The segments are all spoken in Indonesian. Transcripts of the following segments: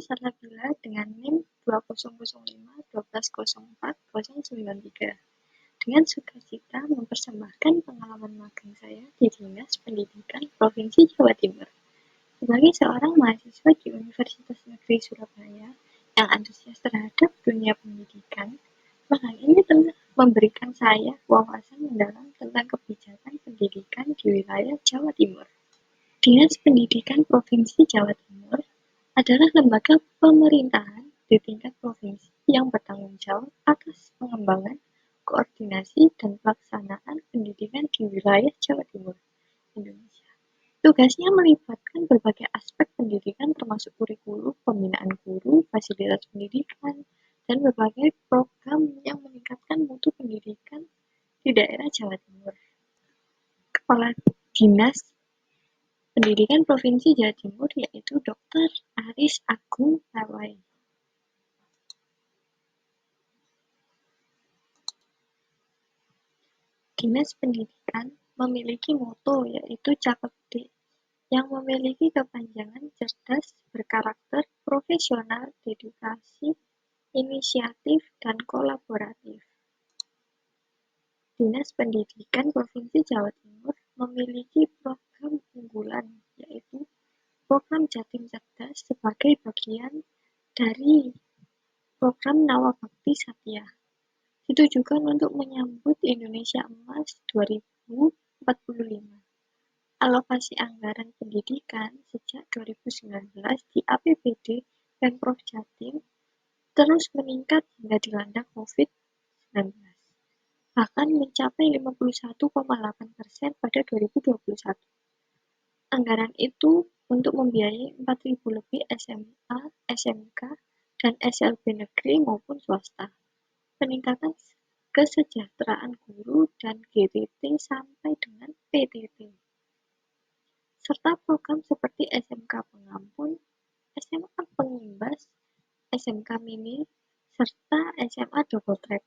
Salsabila dengan NIM 2005-1204093 dengan sukacita mempersembahkan pengalaman magang saya di Dinas Pendidikan Provinsi Jawa Timur. Sebagai seorang mahasiswa di Universitas Negeri Surabaya yang antusias terhadap dunia pendidikan, magang ini telah memberikan saya wawasan mendalam tentang kebijakan pendidikan di wilayah Jawa Timur. Dinas Pendidikan Provinsi Jawa Timur adalah lembaga pemerintahan di tingkat provinsi yang bertanggung jawab atas pengembangan, koordinasi, dan pelaksanaan pendidikan di wilayah Jawa Timur, Indonesia. Tugasnya melibatkan berbagai aspek pendidikan termasuk kurikulum, pembinaan guru, fasilitas pendidikan, dan berbagai program yang meningkatkan mutu pendidikan di daerah Jawa Timur. Kepala Dinas Pendidikan Provinsi Jawa Timur yaitu Dr. Aris Agung Rawai. Dinas Pendidikan memiliki moto yaitu Cakep D, yang memiliki kepanjangan cerdas, berkarakter, profesional, dedikasi, inisiatif, dan kolaboratif. Dinas Pendidikan Provinsi Jawa Timur memiliki program unggulan yaitu program Jatim Cerdas sebagai bagian dari program Nawabakti Satya. Ditujukan untuk menyambut Indonesia Emas 2045. Alokasi anggaran pendidikan sejak 2019 di APBD Pemprov Jatim terus meningkat hingga dilanda COVID-19. Bahkan mencapai 51,8% pada 2021. Anggaran itu untuk membiayai 4.000 lebih SMA, SMK, dan SLB negeri maupun swasta. Peningkatan kesejahteraan guru dan GTT sampai dengan PTT. Serta program seperti SMK Pengampun, SMA Pengimbas, SMK Mini, serta SMA Double Track.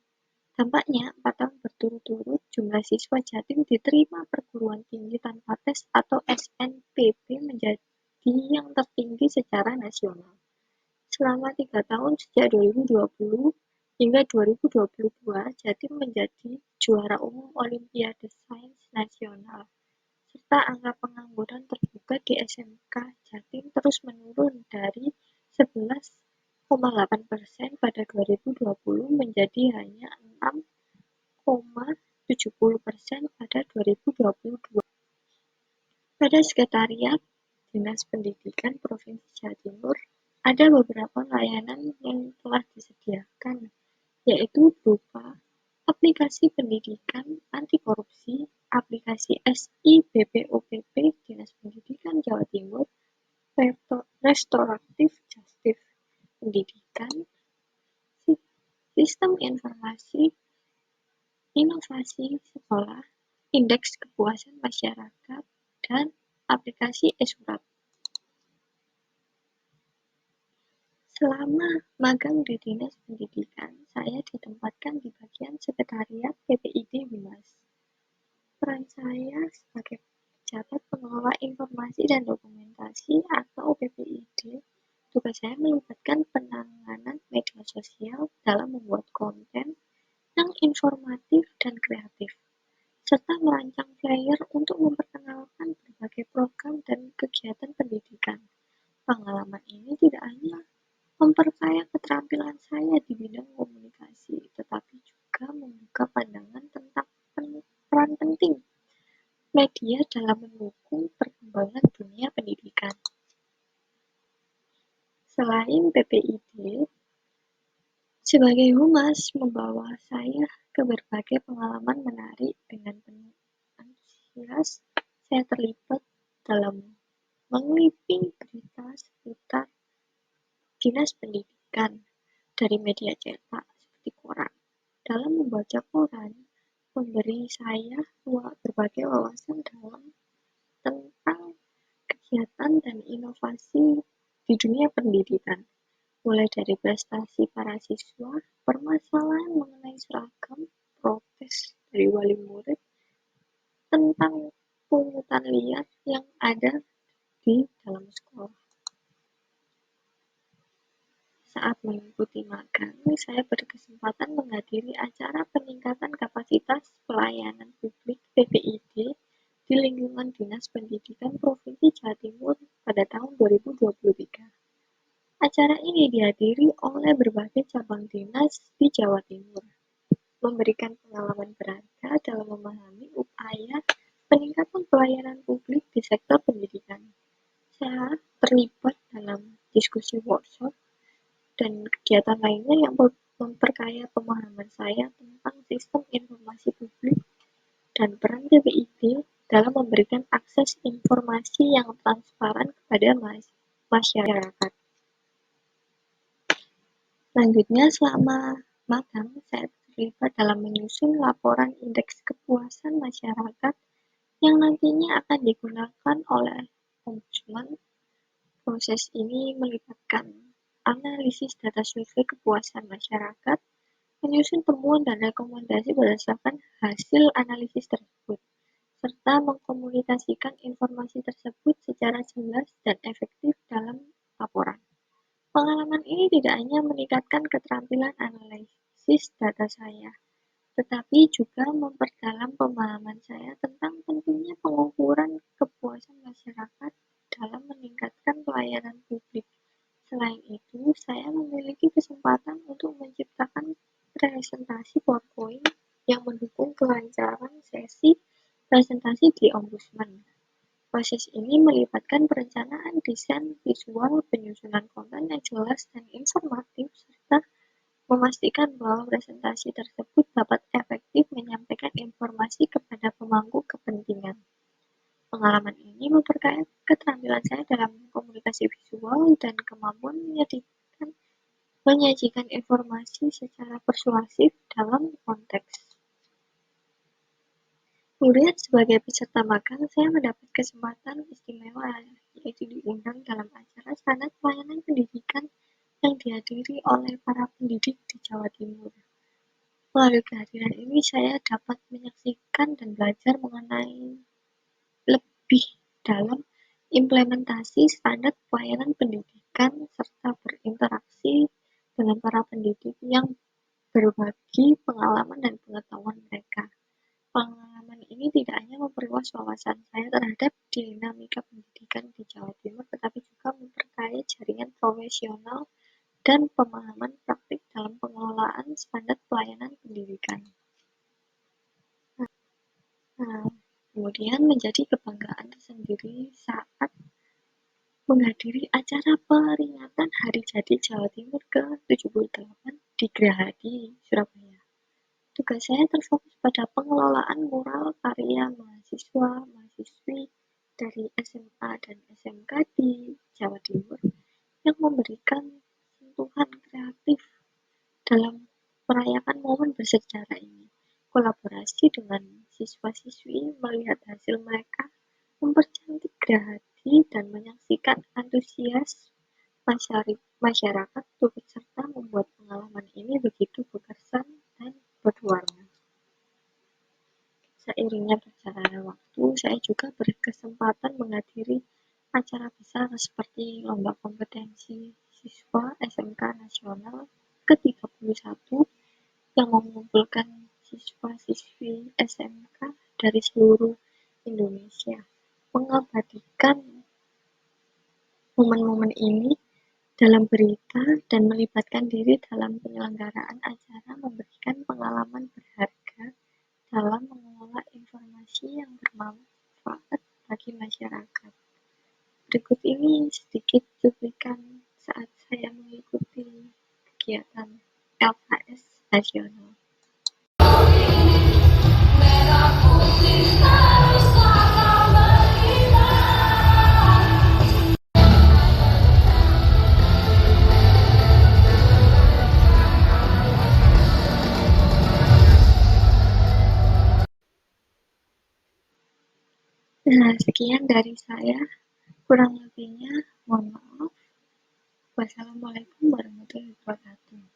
Dampaknya, 4 tahun berturut-turut jumlah siswa Jatim diterima perguruan tinggi tanpa tes atau SNPB menjadi yang tertinggi secara nasional. Selama 3 tahun sejak 2020 hingga 2022, Jatim menjadi juara umum Olimpiade Sains Nasional. Serta angka pengangguran terbuka di SMK Jatim terus menurun dari 11,8% pada 2020 menjadi hanya 6,70% pada 2022. Pada Sekretariat Dinas Pendidikan Provinsi Jawa Timur, ada beberapa layanan yang telah disediakan, yaitu berupa aplikasi pendidikan anti korupsi, aplikasi SI-BPOPP Dinas Pendidikan Jawa Timur, restoratif justice pendidikan, sistem informasi inovasi sekolah, indeks kepuasan masyarakat, dan aplikasi e-surat. Selama magang di Dinas Pendidikan, saya ditempatkan di bagian Sekretariat PPID Humas. Peran saya sebagai pejabat pengelola informasi dan dokumentasi atau PPID, tugas saya melibatkan penanganan media sosial dalam membuat konten yang informatif dan kreatif, serta merancang flyer untuk memperkenalkan berbagai program dan kegiatan pendidikan. Pengalaman ini tidak hanya memperkaya keterampilan saya di bidang komunikasi, tetapi juga membuka pandangan tentang peran penting media dalam mendukung perkembangan dunia pendidikan. Selain PPID, sebagai humas membawa saya ke berbagai pengalaman menarik. Dengan penuh antusias, saya terlibat dalam meneliti berita seputar Dinas Pendidikan dari media cetak seperti koran. Dalam membaca koran, memberi saya berbagai wawasan dalam tentang kegiatan dan inovasi di dunia pendidikan, mulai dari prestasi para siswa, permasalahan mengenai seragam, protes dari wali murid, tentang pungutan liar yang ada di dalam sekolah. saya berkesempatan menghadiri acara peningkatan kapasitas pelayanan publik (PPID) di lingkungan Dinas Pendidikan Provinsi Jawa Timur pada tahun 2023. Acara ini dihadiri oleh berbagai cabang dinas di Jawa Timur, memberikan pengalaman berharga dalam memahami upaya peningkatan pelayanan publik di sektor pendidikan. Saya terlibat dalam diskusi workshop dan kegiatan lainnya yang memperkaya pemahaman saya tentang sistem informasi publik dan peran PPID dalam memberikan akses informasi yang transparan kepada masyarakat. Selanjutnya, selama magang, saya terlibat dalam menyusun laporan indeks kepuasan masyarakat yang nantinya akan digunakan oleh Ombudsman. Proses ini melibatkan analisis data survei kepuasan masyarakat, menyusun temuan dan rekomendasi berdasarkan hasil analisis tersebut, serta mengkomunikasikan informasi tersebut secara jelas dan efektif dalam laporan. Pengalaman ini tidak hanya meningkatkan keterampilan analisis data saya, tetapi juga memperdalam pemahaman saya tentang pentingnya pengukuran kepuasan masyarakat dalam meningkatkan pelayanan publik. Selain itu, saya memiliki kesempatan untuk menciptakan presentasi PowerPoint yang mendukung kelancaran sesi presentasi di Ombudsman. Proses ini melibatkan perencanaan desain visual, penyusunan konten yang jelas dan informatif, serta memastikan bahwa presentasi tersebut dapat efektif menyampaikan informasi kepada pemangku kepentingan. Pengalaman ini memperkaya keterampilan saya dalam komunikasi visual dan kemampuan menyajikan informasi secara persuasif dalam konteks. Kemudian sebagai peserta magang, saya mendapat kesempatan istimewa, yaitu diundang dalam acara standar pelayanan pendidikan yang dihadiri oleh para pendidik di Jawa Timur. Melalui kehadiran ini, saya dapat menyaksikan dan belajar mengenai lebih dalam implementasi standar pelayanan pendidikan serta berinteraksi dengan para pendidik yang berbagi pengalaman dan pengetahuan mereka. Pengalaman ini tidak hanya memperluas wawasan saya terhadap dinamika pendidikan di Jawa Timur, tetapi juga memperkaya jaringan profesional dan pemahaman praktik dalam pengelolaan standar pelayanan pendidikan. Nah, kemudian menjadi kebanggaan tersendiri saat menghadiri acara peringatan Hari Jadi Jawa Timur ke-78 di Gerahadi, Surabaya. Tugas saya terfokus pada pengelolaan mural karya mahasiswa-mahasiswi dari SMA dan SMK di Jawa Timur yang memberikan sentuhan kreatif dalam merayakan momen bersejarah ini. Kolaborasi dengan siswa-siswi melihat hasil mereka mempercantik Gerahadi dan menyaksikan antusias masyarakat turut serta membuat pengalaman ini begitu berkesan dan berwarna. Seiringnya berjalannya waktu, saya juga berkesempatan menghadiri acara besar seperti lomba kompetensi siswa SMK Nasional ke-31 yang mengumpulkan siswa-siswi SMK dari seluruh Indonesia. Mengabadikan momen-momen ini dalam berita dan melibatkan diri dalam penyelenggaraan acara memberikan pengalaman berharga dalam mengelola informasi yang bermanfaat bagi masyarakat. Berikut ini sedikit cuplikan saat saya mengikuti kegiatan LKS Nasional. Nah, sekian dari saya. Kurang lebihnya, mohon maaf. Wassalamualaikum warahmatullahi wabarakatuh.